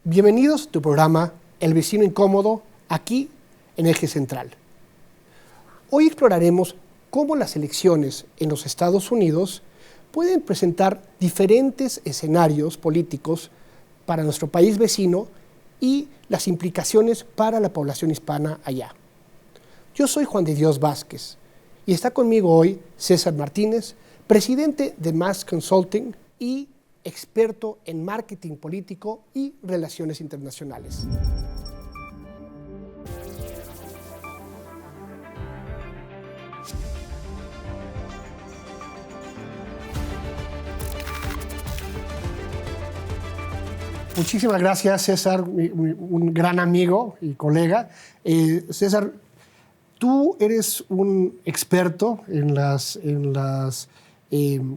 Bienvenidos a tu programa El Vecino Incómodo, aquí en Eje Central. Hoy exploraremos cómo las elecciones en los Estados Unidos pueden presentar diferentes escenarios políticos para nuestro país vecino y las implicaciones para la población hispana allá. Yo soy Juan de Dios Vázquez y está conmigo hoy César Martínez, presidente de Mass Consulting y experto en marketing político y relaciones internacionales. Muchísimas gracias, César, un gran amigo y colega. César, tú eres un experto en las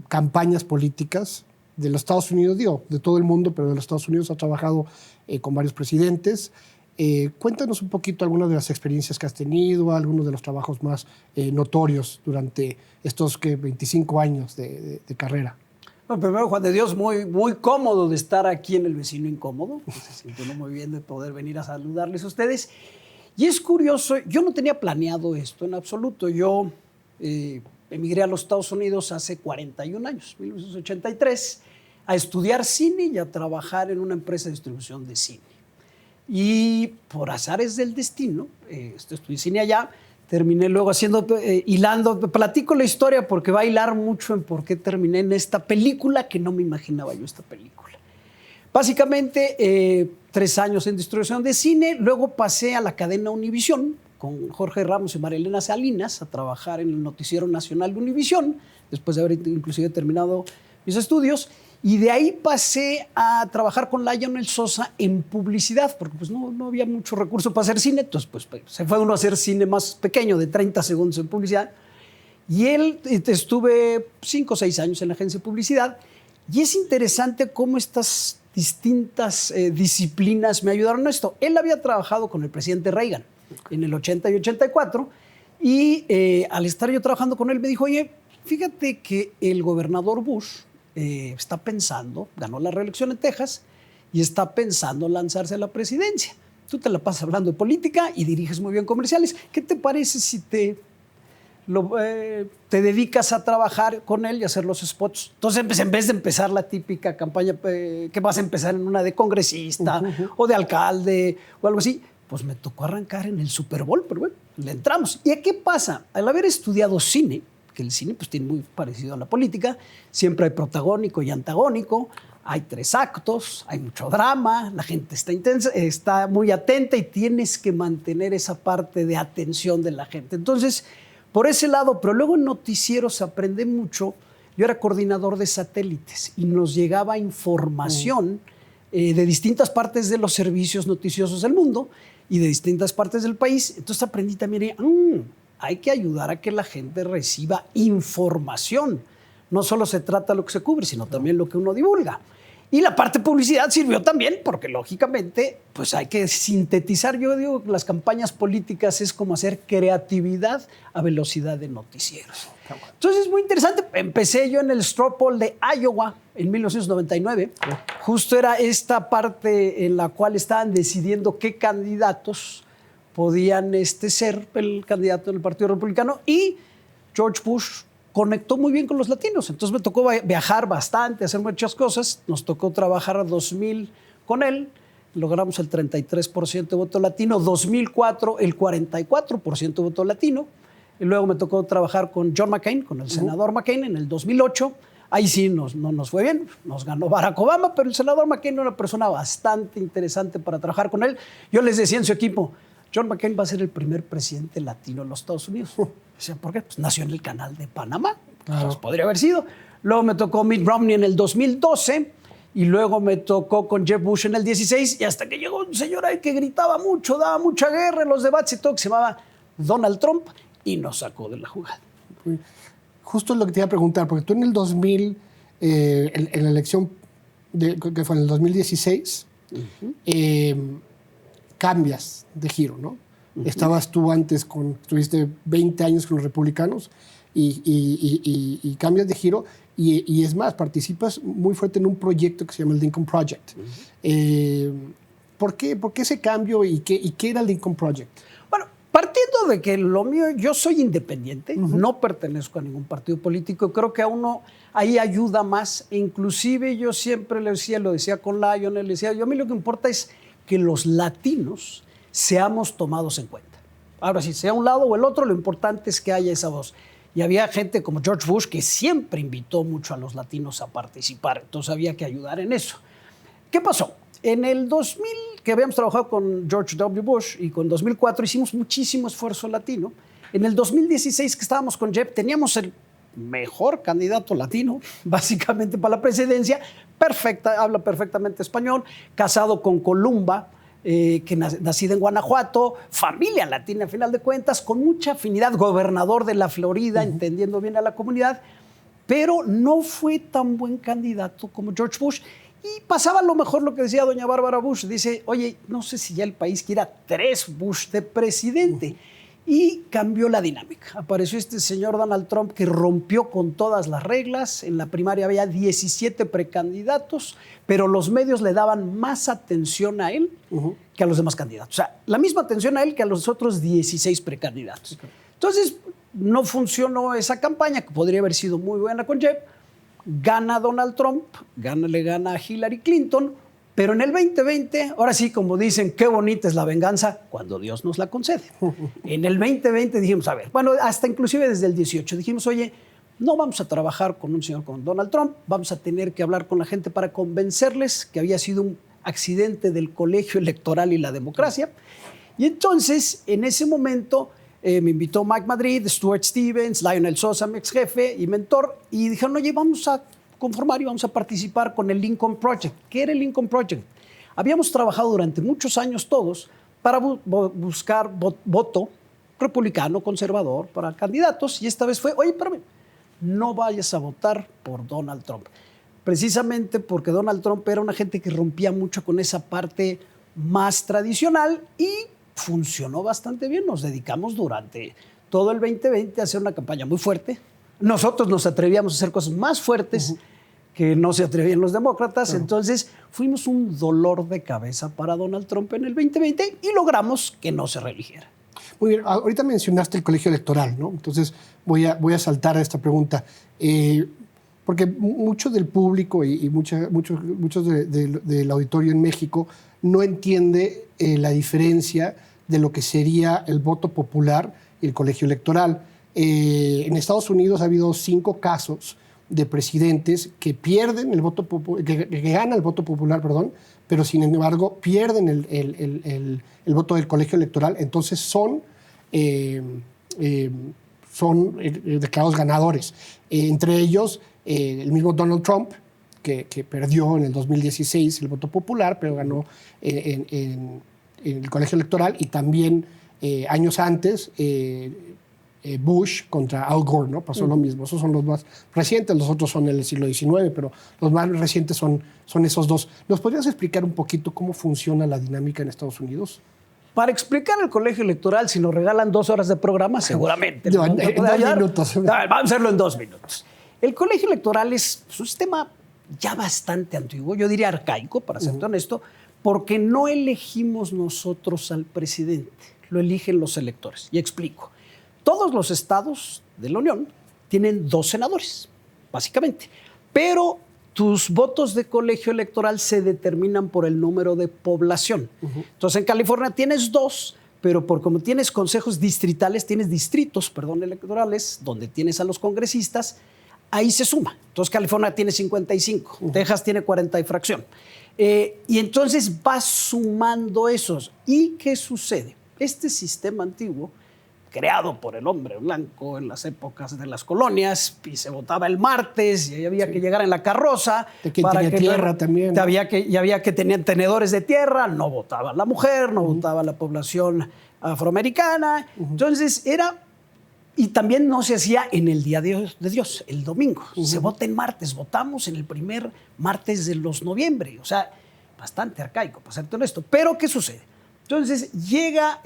campañas políticas de los Estados Unidos, de todo el mundo, pero de los Estados Unidos has trabajado con varios presidentes. Cuéntanos un poquito algunas de las experiencias que has tenido, algunos de los trabajos más notorios durante estos 25 años de carrera. Bueno, primero, Juan de Dios, muy cómodo de estar aquí en El Vecino Incómodo. Se siente uno muy bien de poder venir a saludarles a ustedes. Y es curioso, yo no tenía planeado esto en absoluto. Yo emigré a los Estados Unidos hace 41 años, 1983, a estudiar cine y a trabajar en una empresa de distribución de cine. Y por azares del destino, estudié cine allá, terminé luego hilando, platico la historia porque va a hilar mucho en por qué terminé en esta película, que no me imaginaba yo esta película. Básicamente, 3 años en distribución de cine, luego pasé a la cadena Univisión, con Jorge Ramos y María Elena Salinas, a trabajar en el noticiero nacional de Univisión, después de haber inclusive terminado mis estudios, y de ahí pasé a trabajar con Lionel Sosa en publicidad, porque pues no había mucho recurso para hacer cine, entonces pues se fue uno a hacer cine más pequeño, de 30 segundos en publicidad, y estuve 5 o 6 años en la agencia de publicidad, y es interesante cómo estas distintas disciplinas me ayudaron a esto. Él había trabajado con el presidente Reagan en el 80 y 84, y al estar yo trabajando con él me dijo, oye, fíjate que el gobernador Bush está pensando, ganó la reelección en Texas, y está pensando lanzarse a la presidencia. Tú te la pasas hablando de política y diriges muy bien comerciales. ¿Qué te parece si te dedicas a trabajar con él y hacer los spots? Entonces, en vez de empezar la típica campaña que vas a empezar en una de congresista o de alcalde o algo así, pues me tocó arrancar en el Super Bowl, pero bueno, le entramos. ¿Y qué pasa? Al haber estudiado cine, que el cine pues tiene muy parecido a la política, siempre hay protagónico y antagónico, hay 3 actos, hay mucho drama, la gente está intensa, está muy atenta y tienes que mantener esa parte de atención de la gente. Entonces, por ese lado, pero luego en noticieros aprendí mucho. Yo era coordinador de satélites y nos llegaba información de distintas partes de los servicios noticiosos del mundo y de distintas partes del país. Entonces aprendí también, hay que ayudar a que la gente reciba información. No solo se trata de lo que se cubre, sino también lo que uno divulga. Y la parte de publicidad sirvió también, porque lógicamente pues hay que sintetizar. Yo digo que las campañas políticas es como hacer creatividad a velocidad de noticieros. Entonces es muy interesante. Empecé yo en el straw poll de Iowa en 1999. Justo era esta parte en la cual estaban decidiendo qué candidatos podían ser el candidato del Partido Republicano, y George Bush conectó muy bien con los latinos. Entonces me tocó viajar bastante, hacer muchas cosas. Nos tocó trabajar a 2000 con él. Logramos el 33% de voto latino. 2004, el 44% de voto latino. Y luego me tocó trabajar con John McCain, con el senador McCain, en el 2008. Ahí sí no nos fue bien. Nos ganó Barack Obama, pero el senador McCain era una persona bastante interesante para trabajar con él. Yo les decía en su equipo, John McCain va a ser el primer presidente latino en los Estados Unidos. ¿Por qué? Pues nació en el canal de Panamá. Pues podría haber sido. Luego me tocó Mitt Romney en el 2012 y luego me tocó con Jeb Bush en el 16, y hasta que llegó un señor ahí que gritaba mucho, daba mucha guerra en los debates y todo, que se llamaba Donald Trump, y nos sacó de la jugada. Justo lo que te iba a preguntar, porque tú en el 2000, en la elección que fue en el 2016, cambias de giro, ¿no? Estabas tú antes, estuviste 20 años con los republicanos y cambias de giro y es más, participas muy fuerte en un proyecto que se llama el Lincoln Project. ¿Por qué ese cambio y qué era el Lincoln Project? Bueno, partiendo de que lo mío, yo soy independiente, no pertenezco a ningún partido político, creo que a uno ahí ayuda más, e inclusive yo siempre le decía, lo decía con Lionel, le decía, yo a mí lo que importa es que los latinos seamos tomados en cuenta. Ahora, si sea un lado o el otro, lo importante es que haya esa voz. Y había gente como George Bush que siempre invitó mucho a los latinos a participar, entonces había que ayudar en eso. ¿Qué pasó? En el 2000, que habíamos trabajado con George W. Bush, y con 2004 hicimos muchísimo esfuerzo latino. En el 2016, que estábamos con Jeb, teníamos el mejor candidato latino, básicamente para la presidencia, habla perfectamente español, casado con Columba, que nacida en Guanajuato, familia latina a final de cuentas, con mucha afinidad, gobernador de la Florida, entendiendo bien a la comunidad, pero no fue tan buen candidato como George Bush. Y pasaba a lo mejor lo que decía doña Bárbara Bush, dice, oye, no sé si ya el país quiera 3 Bush de presidente. Y cambió la dinámica. Apareció este señor Donald Trump que rompió con todas las reglas. En la primaria había 17 precandidatos, pero los medios le daban más atención a él que a los demás candidatos. O sea, la misma atención a él que a los otros 16 precandidatos. Entonces, no funcionó esa campaña, que podría haber sido muy buena con Jeb. Gana Donald Trump, le gana a Hillary Clinton, pero en el 2020, ahora sí, como dicen, qué bonita es la venganza cuando Dios nos la concede. En el 2020 dijimos, a ver, bueno, hasta inclusive desde el 18, dijimos, oye, no vamos a trabajar con un señor como Donald Trump, vamos a tener que hablar con la gente para convencerles que había sido un accidente del colegio electoral y la democracia. Y entonces, en ese momento, me invitó Mike Madrid, Stuart Stevens, Lionel Sosa, mi ex jefe y mentor, y dijeron, oye, vamos a conformar y vamos a participar con el Lincoln Project. ¿Qué era el Lincoln Project? Habíamos trabajado durante muchos años todos para buscar voto republicano, conservador, para candidatos, y esta vez fue, oye, espérame, no vayas a votar por Donald Trump. Precisamente porque Donald Trump era una gente que rompía mucho con esa parte más tradicional y funcionó bastante bien. Nos dedicamos durante todo el 2020 a hacer una campaña muy fuerte. Nosotros nos atrevíamos a hacer cosas más fuertes que no se atrevían los demócratas. Entonces fuimos un dolor de cabeza para Donald Trump en el 2020 y logramos que no se reeligiera. Muy bien, ahorita mencionaste el colegio electoral, ¿no? Entonces voy a saltar a esta pregunta. Porque mucho del público y muchos del auditorio en México no entiende la diferencia de lo que sería el voto popular y el colegio electoral. En Estados Unidos ha habido 5 casos de presidentes que pierden el voto que ganan el voto popular, pero sin embargo pierden el voto del colegio electoral, entonces son declarados ganadores. Entre ellos, el mismo Donald Trump, que perdió en el 2016 el voto popular, pero ganó en el colegio electoral, y también años antes Bush contra Al Gore, ¿no? Pasó lo mismo. Esos son los más recientes, los otros son del siglo XIX, pero los más recientes son esos 2. ¿Nos podrías explicar un poquito cómo funciona la dinámica en Estados Unidos? Para explicar el colegio electoral, si nos regalan 2 horas de programa, seguramente. No, en 2 minutos. Vamos a hacerlo en 2 minutos. El colegio electoral es un sistema ya bastante antiguo, yo diría arcaico, para ser honesto, porque no elegimos nosotros al presidente, lo eligen los electores. Y explico. Todos los estados de la Unión tienen 2 senadores, básicamente, pero tus votos de colegio electoral se determinan por el número de población. Entonces, en California tienes 2, pero como tienes consejos distritales, tienes distritos, electorales, donde tienes a los congresistas, ahí se suma. Entonces, California tiene 55, Texas tiene 40 y fracción. Y entonces vas sumando esos. ¿Y qué sucede? Este sistema antiguo, creado por el hombre blanco en las épocas de las colonias, y se votaba el martes, y había que llegar en la carroza. De quien tenía tierra también. Había que tener tenedores de tierra, no votaba la mujer, no votaba la población afroamericana. Entonces era... Y también no se hacía en el Día de Dios, el domingo. Se vota en martes. Votamos en el primer martes de los noviembre. O sea, bastante arcaico, para serte honesto. Pero, ¿qué sucede? Entonces, llega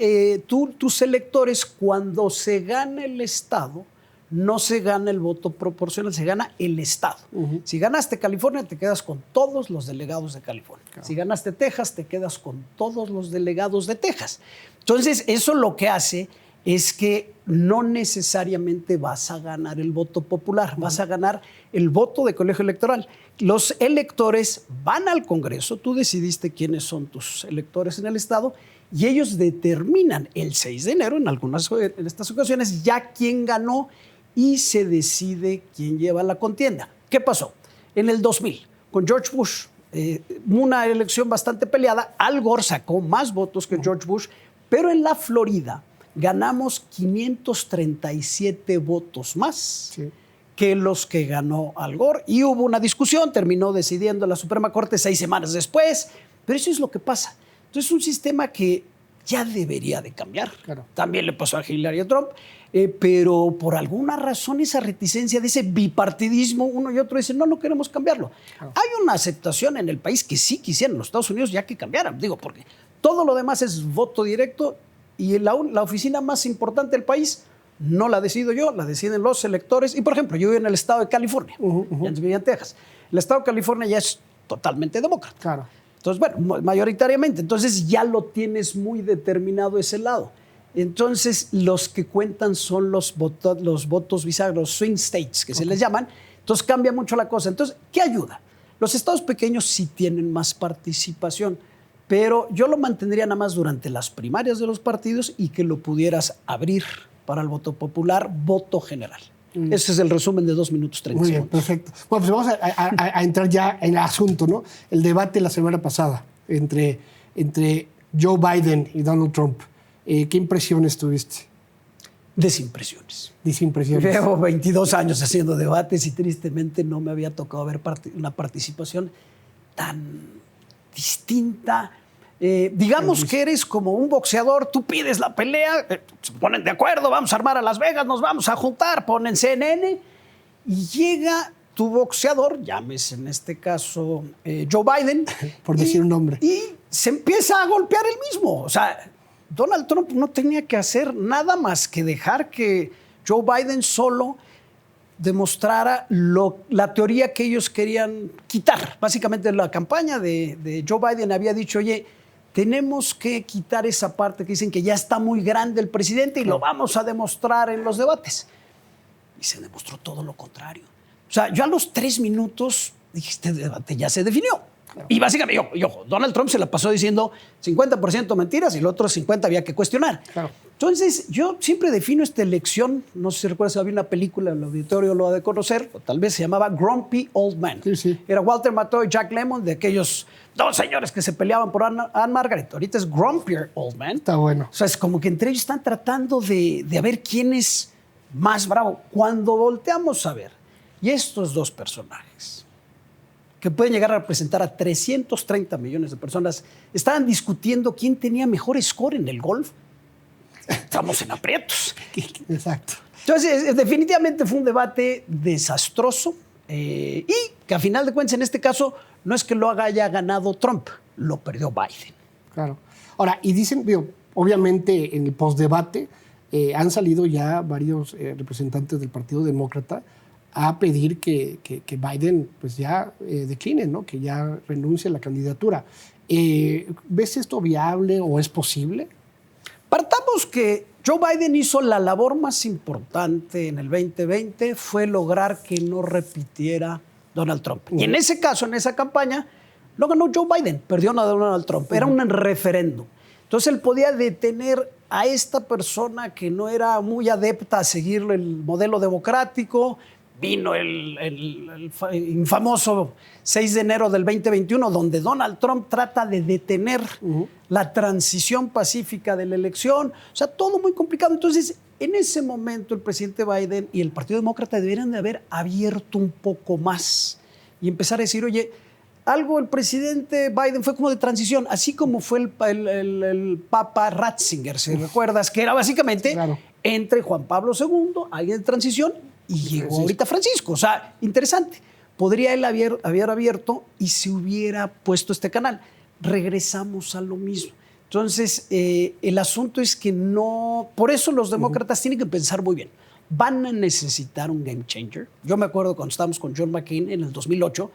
tus electores, cuando se gana el estado, no se gana el voto proporcional, se gana el estado. Si ganaste California, te quedas con todos los delegados de California. Claro. Si ganaste Texas, te quedas con todos los delegados de Texas. Entonces, eso lo que hace es que no necesariamente vas a ganar el voto popular, vas a ganar el voto de colegio electoral. Los electores van al Congreso, tú decidiste quiénes son tus electores en el estado y ellos determinan el 6 de enero, en estas ocasiones, ya quién ganó y se decide quién lleva la contienda. ¿Qué pasó? En el 2000, con George Bush, una elección bastante peleada, Al Gore sacó más votos que George Bush, pero en la Florida ganamos 537 votos más que los que ganó Al Gore. Y hubo una discusión, terminó decidiendo la Suprema Corte 6 semanas después, pero eso es lo que pasa. Entonces es un sistema que ya debería de cambiar. Claro. También le pasó a Hillary y a Trump, pero por alguna razón esa reticencia de ese bipartidismo, uno y otro dicen, no queremos cambiarlo. Claro. Hay una aceptación en el país que sí quisieran los Estados Unidos ya que cambiaran, digo, porque todo lo demás es voto directo y la oficina más importante del país no la decido yo, la deciden los electores. Y, por ejemplo, yo vivo en el estado de California, antes vivía en Texas. El estado de California ya es totalmente demócrata. Claro. Entonces, bueno, mayoritariamente. Entonces ya lo tienes muy determinado ese lado. Entonces, los que cuentan son los votos bisagros, los swing states, que se les llaman. Entonces, cambia mucho la cosa. Entonces, ¿qué ayuda? Los estados pequeños sí tienen más participación, pero yo lo mantendría nada más durante las primarias de los partidos y que lo pudieras abrir para el voto popular, voto general. Ese es el resumen de 2 minutos 30 Muy bien, segundos. perfecto. Bueno, pues vamos a entrar ya en el asunto, ¿no? El debate la semana pasada entre Joe Biden y Donald Trump. ¿Qué impresiones tuviste? Desimpresiones. Desimpresiones. Llevo 22 años haciendo debates y tristemente no me había tocado ver una participación tan distinta. Digamos que eres como un boxeador, tú pides la pelea, se ponen de acuerdo, vamos a armar a Las Vegas, nos vamos a juntar, ponen CNN y llega tu boxeador, llámese en este caso Joe Biden. Por decir un nombre. Y se empieza a golpear él mismo. O sea, Donald Trump no tenía que hacer nada más que dejar que Joe Biden solo demostrara la teoría que ellos querían quitar. Básicamente la campaña de Joe Biden había dicho, oye, tenemos que quitar esa parte que dicen que ya está muy grande el presidente y lo vamos a demostrar en los debates. Y se demostró todo lo contrario. O sea, yo a los 3 minutos dije, este debate ya se definió. Claro. Y básicamente, Donald Trump se la pasó diciendo 50% mentiras y el otro 50% había que cuestionar. Claro. Entonces, yo siempre defino esta elección, no sé si recuerdas, había una película, el auditorio lo ha de conocer, o tal vez se llamaba Grumpy Old Man. Sí. Era Walter Matthau y Jack Lemmon, de aquellos 2 señores que se peleaban por Anne Margaret. Ahorita es Grumpier Old Man. Está bueno. O sea, es como que entre ellos están tratando de ver quién es más bravo. Cuando volteamos a ver, y estos 2 personajes, que pueden llegar a representar a 330 millones de personas, estaban discutiendo quién tenía mejor score en el golf. Estamos en aprietos. Exacto. Entonces, definitivamente fue un debate desastroso y que a final de cuentas, en este caso, no es que lo haya ganado Trump, lo perdió Biden. Claro. Ahora, y dicen, obviamente en el postdebate han salido ya varios representantes del Partido Demócrata a pedir que Biden pues ya decline, ¿no? Que ya renuncie a la candidatura. ¿Ves esto viable o es posible? Partamos que Joe Biden hizo la labor más importante en el 2020, fue lograr que no repitiera Donald Trump. Y en ese caso, en esa campaña, no ganó Joe Biden, perdió a Donald Trump. Era un referéndum. Entonces él podía detener a esta persona que no era muy adepta a seguir el modelo democrático. Vino el infamoso 6 de enero del 2021, donde Donald Trump trata de detener la transición pacífica de la elección. O sea, todo muy complicado. Entonces, en ese momento, el presidente Biden y el Partido Demócrata deberían de haber abierto un poco más y empezar a decir, oye, el presidente Biden fue como de transición, así como fue el Papa Ratzinger, si recuerdas, que era básicamente entre Juan Pablo II, alguien de transición, y llegó ahorita Francisco. O sea, interesante. Podría él haber abierto y se hubiera puesto este canal. Regresamos a lo mismo. Entonces, el asunto es que no... Por eso los demócratas tienen que pensar muy bien. van a necesitar un game changer. Yo me acuerdo cuando estábamos con John McCain en el 2008,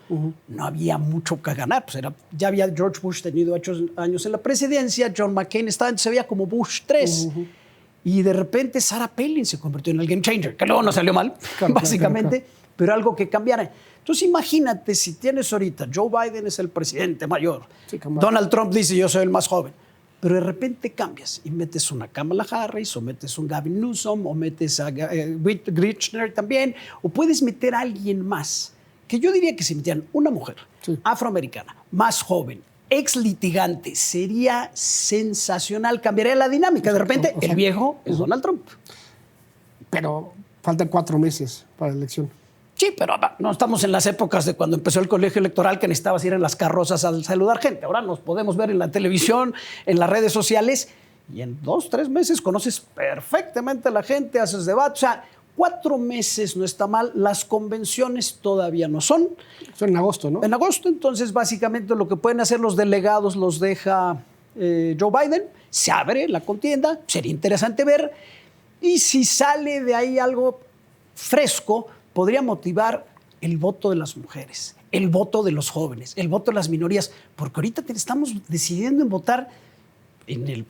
no había mucho que ganar. Pues ya había George Bush tenido 8 años en la presidencia, John McCain se veía como Bush 3. Y de repente Sarah Palin se convirtió en el game changer, que luego no salió mal, básicamente, pero algo que cambiara. Entonces imagínate si tienes ahorita, Joe Biden es el presidente mayor, Donald Trump dice yo soy el más joven, pero de repente cambias y metes una Kamala Harris, o metes un Gavin Newsom, o metes a Grichner también, o puedes meter a alguien más, que yo diría que si metieran una mujer afroamericana, más joven, ex litigante, sería sensacional, cambiaría la dinámica. De repente, el viejo es Donald Trump. Pero faltan 4 meses para la elección. Sí, pero no estamos en las épocas de cuando empezó el colegio electoral que necesitabas ir en las carrozas a saludar gente. Ahora nos podemos ver en la televisión, en las redes sociales, y en 2, 3 meses conoces perfectamente a la gente, haces debate. O sea, 4 meses no está mal. Las convenciones todavía no son. Son en agosto, ¿no? En agosto, entonces básicamente lo que pueden hacer los delegados los deja Joe Biden, se abre la contienda, sería interesante ver, y si sale de ahí algo fresco, podría motivar el voto de las mujeres, el voto de los jóvenes, el voto de las minorías, porque ahorita estamos decidiendo en votar en el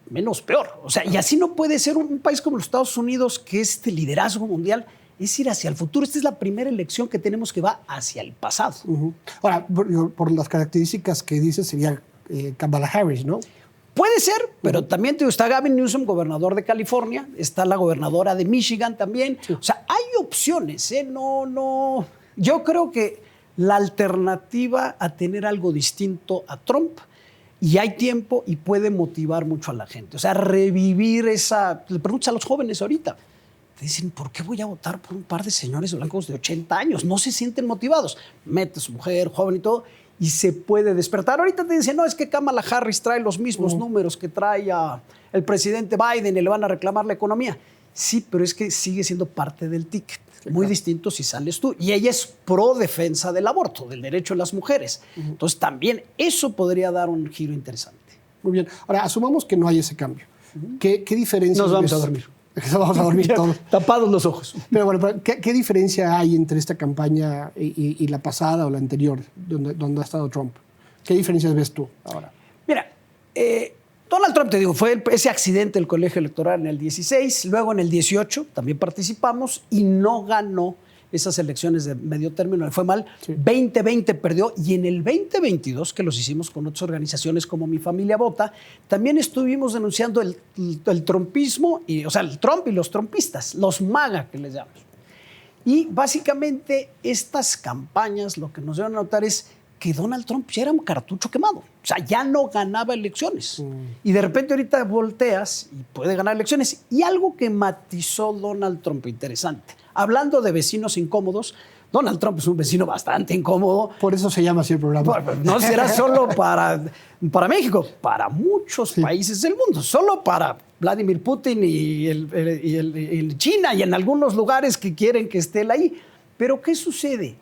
menos peor. O sea, y así no puede ser un país como los Estados Unidos, que es este liderazgo mundial, es ir hacia el futuro. Esta es la primera elección que tenemos que va hacia el pasado. Ahora, por las características que dices, sería Kamala Harris, ¿no? Puede ser, pero también está Gavin Newsom, gobernador de California, está la gobernadora de Michigan también. O sea, hay opciones, ¿eh? No. Yo creo que la alternativa a tener algo distinto a Trump, y hay tiempo y puede motivar mucho a la gente. O sea, revivir esa... Le preguntas a los jóvenes ahorita, te dicen, ¿por qué voy a votar por un par de señores blancos de 80 años? No se sienten motivados. Metes mujer, joven y todo, y se puede despertar. Ahorita te dicen, no, es que Kamala Harris trae los mismos números que trae el presidente Biden y le van a reclamar la economía. Sí, pero es que sigue siendo parte del ticket. Muy distinto si sales tú. Y ella es pro defensa del aborto, del derecho de las mujeres. Entonces también eso podría dar un giro interesante. Muy bien. Ahora, asumamos que no hay ese cambio. ¿Qué diferencia? Nos vamos a dormir. Nos vamos a dormir todos. Tapados los ojos. Pero bueno, ¿qué diferencia hay entre esta campaña y la pasada o la anterior, donde ha estado Trump? ¿Qué diferencias ves tú ahora? Mira, Donald Trump, te digo, fue ese accidente del colegio electoral en el 16, luego en el 18 también participamos y no ganó esas elecciones de medio término, le fue mal. 2020 perdió, y en el 2022, que los hicimos con otras organizaciones como Mi Familia Vota, también estuvimos denunciando el trumpismo, o sea, el Trump y los trumpistas, los MAGA que les llamamos. Y básicamente estas campañas lo que nos deben notar es que Donald Trump ya era un cartucho quemado. O sea, ya no ganaba elecciones. Y de repente ahorita volteas y puede ganar elecciones. Y algo que matizó Donald Trump interesante. Hablando de vecinos incómodos, Donald Trump es un vecino bastante incómodo. Por eso se llama así el programa. No será solo para México, para muchos países del mundo. Solo para Vladimir Putin y China, y en algunos lugares que quieren que esté él ahí. Pero ¿qué sucede?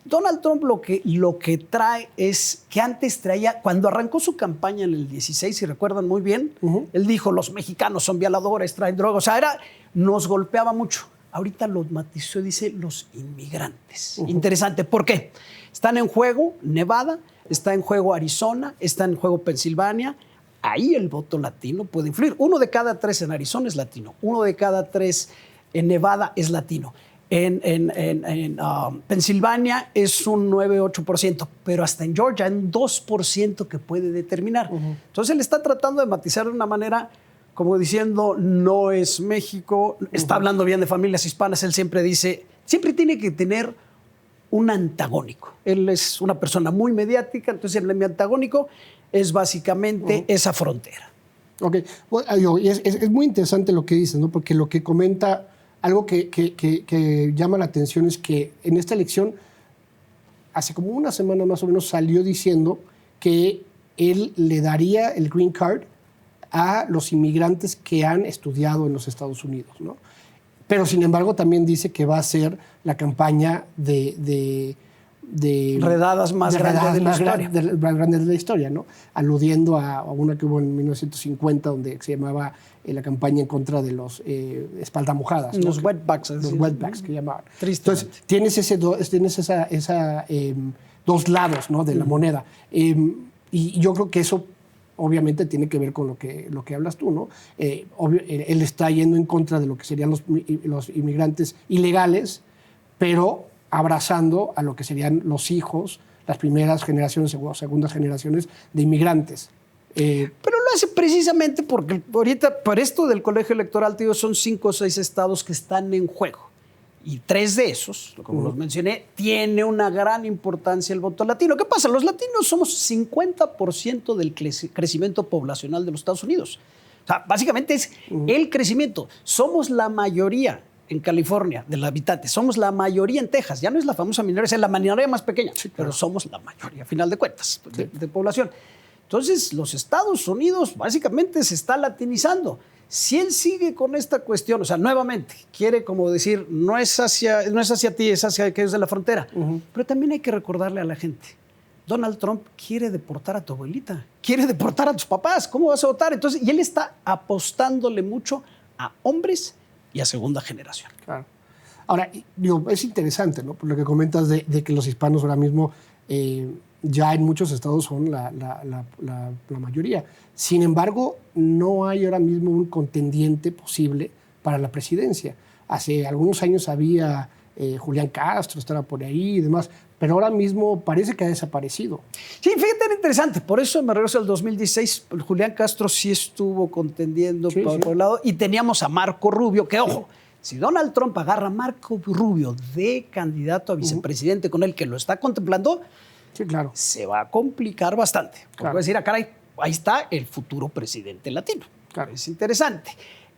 Donald Trump lo que trae es que antes traía, cuando arrancó su campaña en el 16, si recuerdan muy bien, él dijo, los mexicanos son violadores, traen drogas, o sea, nos golpeaba mucho. Ahorita lo matizó, dice, los inmigrantes. Interesante, ¿por qué? Están en juego Nevada, está en juego Arizona, está en juego Pensilvania. Ahí el voto latino puede influir. 1 de cada 3 en Arizona es latino, 1 de cada 3 en Nevada es latino. En Pensilvania es un 9-8%, pero hasta en Georgia hay un 2% que puede determinar. Entonces él está tratando de matizar de una manera como diciendo, no es México, está hablando bien de familias hispanas, él siempre dice, siempre tiene que tener un antagónico. Él es una persona muy mediática, entonces el antagónico es básicamente esa frontera. Ok, bueno, es muy interesante lo que dices, ¿no? Porque lo que comenta... Algo que llama la atención es que en esta elección, hace como una semana más o menos, salió diciendo que él le daría el green card a los inmigrantes que han estudiado en los Estados Unidos, ¿no? Pero, sin embargo, también dice que va a hacer la campaña de redadas más grandes de la historia. Más grandes de la historia, ¿no? Aludiendo a una que hubo en 1950, donde se llamaba la campaña en contra de los espalda mojadas, ¿no? Los wetbacks. Los wetbacks que llamaban. Tristemente. Entonces, tienes esa dos lados, ¿no?, de la moneda. Y yo creo que eso obviamente tiene que ver con lo que hablas tú, ¿no? Él está yendo en contra de lo que serían los inmigrantes ilegales, pero abrazando a lo que serían los hijos, las primeras generaciones o segundas generaciones de inmigrantes. Pero lo hace precisamente porque ahorita, para esto del colegio electoral, tío, son 5 o 6 estados que están en juego. Y 3 de esos, como los mencioné, tiene una gran importancia el voto latino. ¿Qué pasa? Los latinos somos 50% del crecimiento poblacional de los Estados Unidos. O sea, básicamente es el crecimiento. Somos la mayoría en California de los habitantes. Somos la mayoría en Texas. Ya no es la famosa minoría, es la minoría más pequeña, sí, claro, pero somos la mayoría, a final de cuentas, de población. Entonces, los Estados Unidos básicamente se está latinizando. Si él sigue con esta cuestión, o sea, nuevamente, quiere como decir, no es hacia ti, es hacia aquellos de la frontera. Pero también hay que recordarle a la gente, Donald Trump quiere deportar a tu abuelita, quiere deportar a tus papás, ¿cómo vas a votar? Entonces, y él está apostándole mucho a hombres y a segunda generación. Claro. Ahora, digo, es interesante, ¿no? Por lo que comentas de que los hispanos ahora mismo ya en muchos estados son la mayoría. Sin embargo, no hay ahora mismo un contendiente posible para la presidencia. Hace algunos años había Julián Castro, estaba por ahí y demás, pero ahora mismo parece que ha desaparecido. Sí, fíjate, era interesante. Por eso me regreso al 2016. Julián Castro sí estuvo contendiendo por un lado y teníamos a Marco Rubio, que ojo, si Donald Trump agarra a Marco Rubio de candidato a vicepresidente con él, que lo está contemplando, sí, claro, se va a complicar bastante. Porque claro, va a decir, caray, ahí está el futuro presidente latino. Claro. Es interesante.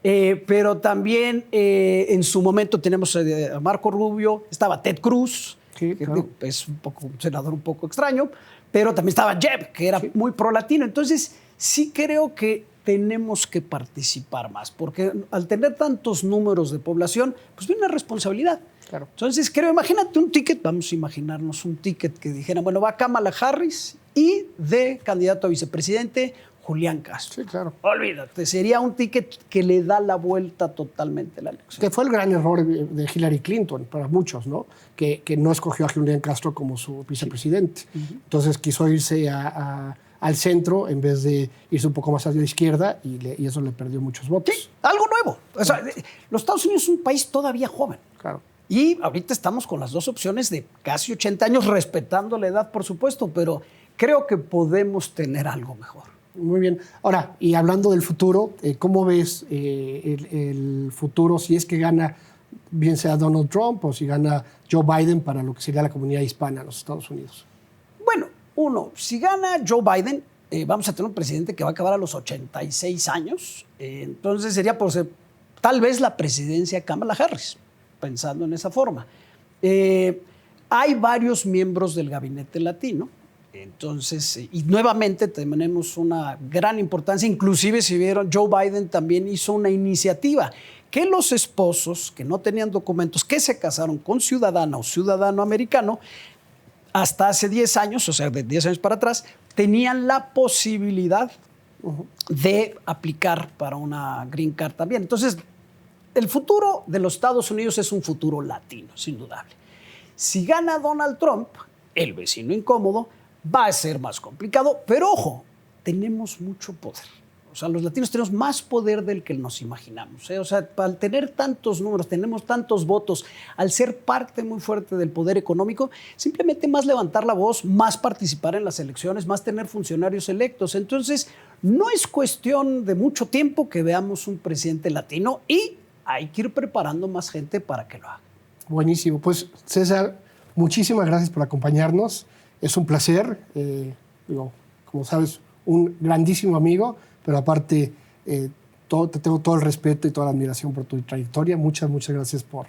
Pero también en su momento tenemos a Marco Rubio, estaba Ted Cruz, sí, claro, que es un senador un poco extraño, pero también estaba Jeb, que era muy pro-latino. Entonces, sí creo que tenemos que participar más, porque al tener tantos números de población, pues viene una responsabilidad. Claro. Entonces, imagínate un ticket, vamos a imaginarnos un ticket que dijera, bueno, va Kamala Harris y de candidato a vicepresidente, Julián Castro. Sí, claro. Olvídate, sería un ticket que le da la vuelta totalmente a la elección. Que fue el gran error de Hillary Clinton para muchos, ¿no? Que no escogió a Julián Castro como su vicepresidente. Entonces quiso irse al centro en vez de irse un poco más hacia la izquierda y eso le perdió muchos votos. Sí, algo nuevo. O sea, los Estados Unidos es un país todavía joven. Claro. Y ahorita estamos con las dos opciones de casi 80 años, respetando la edad, por supuesto, pero creo que podemos tener algo mejor. Muy bien. Ahora, y hablando del futuro, ¿cómo ves el futuro si es que gana, bien sea Donald Trump o si gana Joe Biden para lo que sería la comunidad hispana en los Estados Unidos? Bueno, si gana Joe Biden, vamos a tener un presidente que va a acabar a los 86 años. Entonces sería por ser tal vez la presidencia de Kamala Harris, pensando en esa forma. Hay varios miembros del gabinete latino. Entonces, y nuevamente tenemos una gran importancia, inclusive si vieron, Joe Biden también hizo una iniciativa que los esposos que no tenían documentos, que se casaron con ciudadana o ciudadano americano, hasta hace 10 años, o sea, de 10 años para atrás, tenían la posibilidad de aplicar para una green card también. Entonces, el futuro de los Estados Unidos es un futuro latino, sin indudable. Si gana Donald Trump, el vecino incómodo, va a ser más complicado, pero ojo, tenemos mucho poder. O sea, los latinos tenemos más poder del que nos imaginamos. O sea, al tener tantos números, tenemos tantos votos, al ser parte muy fuerte del poder económico, simplemente más levantar la voz, más participar en las elecciones, más tener funcionarios electos. Entonces, no es cuestión de mucho tiempo que veamos un presidente latino y hay que ir preparando más gente para que lo haga. Buenísimo. Pues, César, muchísimas gracias por acompañarnos. Es un placer, como sabes, un grandísimo amigo, pero aparte te tengo todo el respeto y toda la admiración por tu trayectoria. Muchas gracias por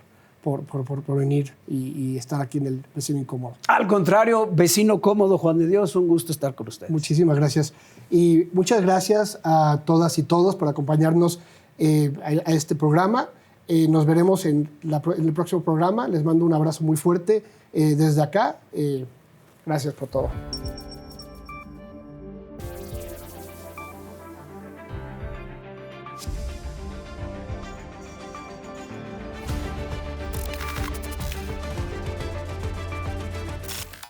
venir y estar aquí en el Vecino Incómodo. Al contrario, vecino cómodo, Juan de Dios, un gusto estar con ustedes. Muchísimas gracias. Y muchas gracias a todas y todos por acompañarnos a este programa. Nos veremos en el próximo programa. Les mando un abrazo muy fuerte desde acá. Gracias por todo.